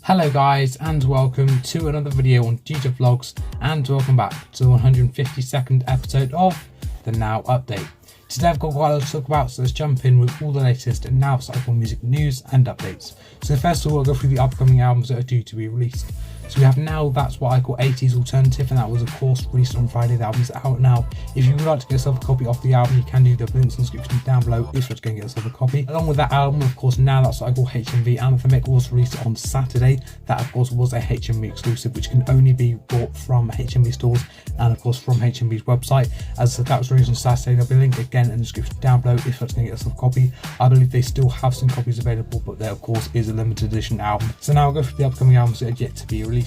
Hello guys, and welcome to another video on DJ Vlogs, and welcome back to the 152nd episode of the Now Update. Today I've got quite a lot to talk about, so let's jump in with all the latest Now Cycle music news and updates. So first of all, I'll go through the upcoming albums that are due to be released. So we have Now That's What I Call 80s Alternative, and that was of course released on Friday. The album's out now. If you would like to get yourself a copy of the album, you can do the links in the description down below if you're going to get yourself a copy. Along with that album, of course, Now That's What I Call HMV Anthemic was released on Saturday. That of course was a HMV exclusive, which can only be bought from HMV stores and of course from HMV's website. As I said, that was released on Saturday. There'll be a link again in the description down below if you're going to get yourself a copy. I believe they still have some copies available, but there of course is a limited edition album. So now I'll go through the upcoming albums that are yet to be released.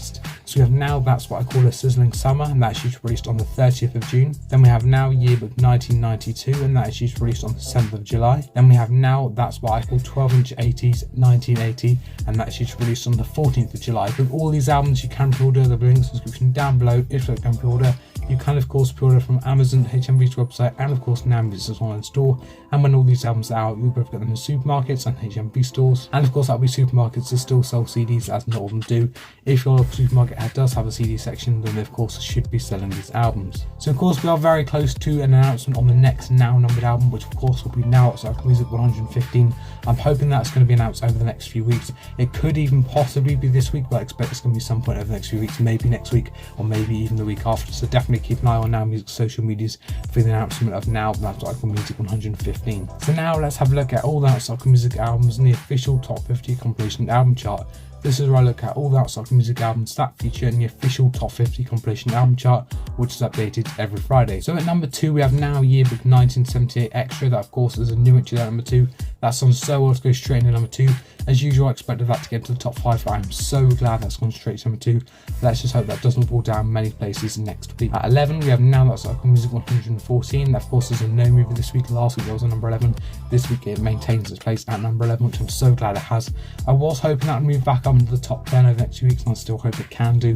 So we have Now That's What I Call a Sizzling Summer, and that's due to be released on the 30th of June. Then we have Now Yearbook 1992, and that is due to be released on the 7th of July. Then we have Now That's What I Call 12-inch 80s 1980, and that's due to be released on the 14th of July. With all these albums you can pre-order, the links in the description down below if you can pre-order. You can of course pre-order from Amazon, HMV's website, and of course Now Music's online store. And when all these albums are out, you'll both get them in supermarkets and HMV stores. And of course that'll be supermarkets that still sell CDs, as not all of them do. If your supermarket does have a CD section, then they of course should be selling these albums. So of course we are very close to an announcement on the next Now numbered album, which of course will be Now Cycle Music 115. I'm hoping that's going to be announced over the next few weeks. It could even possibly be this week, but I expect it's going to be some point over the next few weeks, maybe next week or maybe even the week after. So definitely keep an eye on Now Music's social medias for the announcement of Now That's Cycle Music 115. So now let's have a look at all the Cycle Music albums in the official top 50 compilation album chart. This is where I look at all the Cycle Music albums that feature in the official top 50 compilation album chart, which is updated every Friday. So at number 2 we have Now Yearbook 1978 Extra. That of course is a new entry at number 2. That song so well to go straight into number 2. As usual, I expected that to get to the top 5, but I'm so glad that's gone straight to number 2. Let's just hope that doesn't fall down many places next week. At 11 we have Now That's Cycle Music 114. That of course is a no movie this week. Last week it was on number 11. This week it maintains its place at number 11, which I'm so glad it has. I was hoping that would move back up into the top 10 over the next few weeks, and I still hope it can do.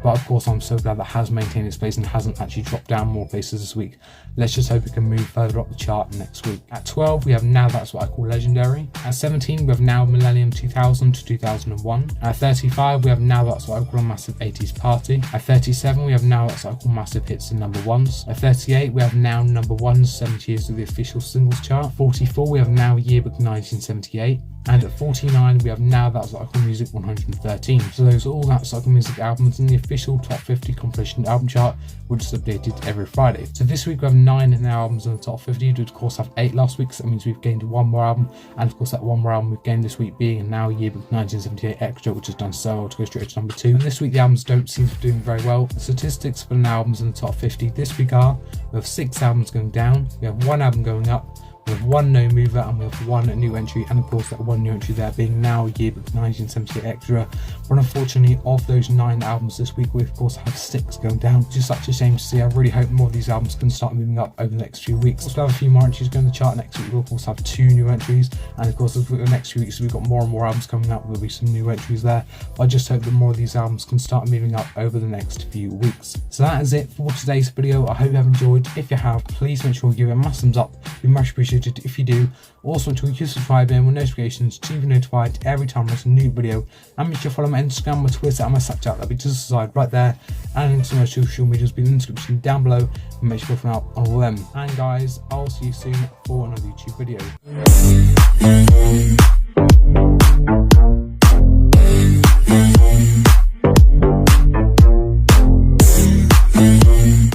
But of course I'm so glad that has maintained its place and hasn't actually dropped down more places this week. Let's just hope it can move further up the chart next week. At 12 we have Now That's What I Call Legendary. At 17 we have Now Millennium 2000 to 2001. At 35 we have Now That's What I Call a Massive 80s Party. At 37 we have Now That's What I Call Massive Hits and Number Ones. At 38 we have Now Number Ones 70 years of the official singles chart. 44 we have Now Yearbook 1978. And at 49 we have Now That's What I Call Music 113. So those are all That Cycle Music albums in the official top 50 compilation album chart, which is updated every Friday. So this week we have 9 Now albums in the top 50. We did of course have 8 last week, so that means we've gained 1 more album, and of course that 1 more album we've gained this week being Now Yearbook 1978 Extra, which has done so well to go straight to number 2. And this week the albums don't seem to be doing very well. The statistics for the Now albums in the top 50 this week are: we have 6 albums going down, we have 1 album going up, we have 1 no mover, and we have 1 new entry, and of course that 1 new entry there being Now Yearbook 1978 Extra. But unfortunately, of those 9 albums this week, we of course have 6 going down, which is such a shame to see. I really hope more of these albums can start moving up over the next few weeks. We'll have a few more entries going to the chart next week. We'll of course have 2 new entries, and of course as the next few weeks we've got more and more albums coming up, there'll be some new entries there. But I just hope that more of these albums can start moving up over the next few weeks. So that is it for today's video. I hope you have enjoyed. If you have, please make sure you give it a massive thumbs up. It'd be much appreciated if you do. Also make sure you subscribe and with notifications to be notified every time there's a new video, and make sure you follow my Instagram, my Twitter and my Snapchat. That'll be just aside right there, and links to my social medias will be in the description down below, and make sure you follow up on all of them. And guys, I'll see you soon for another YouTube video.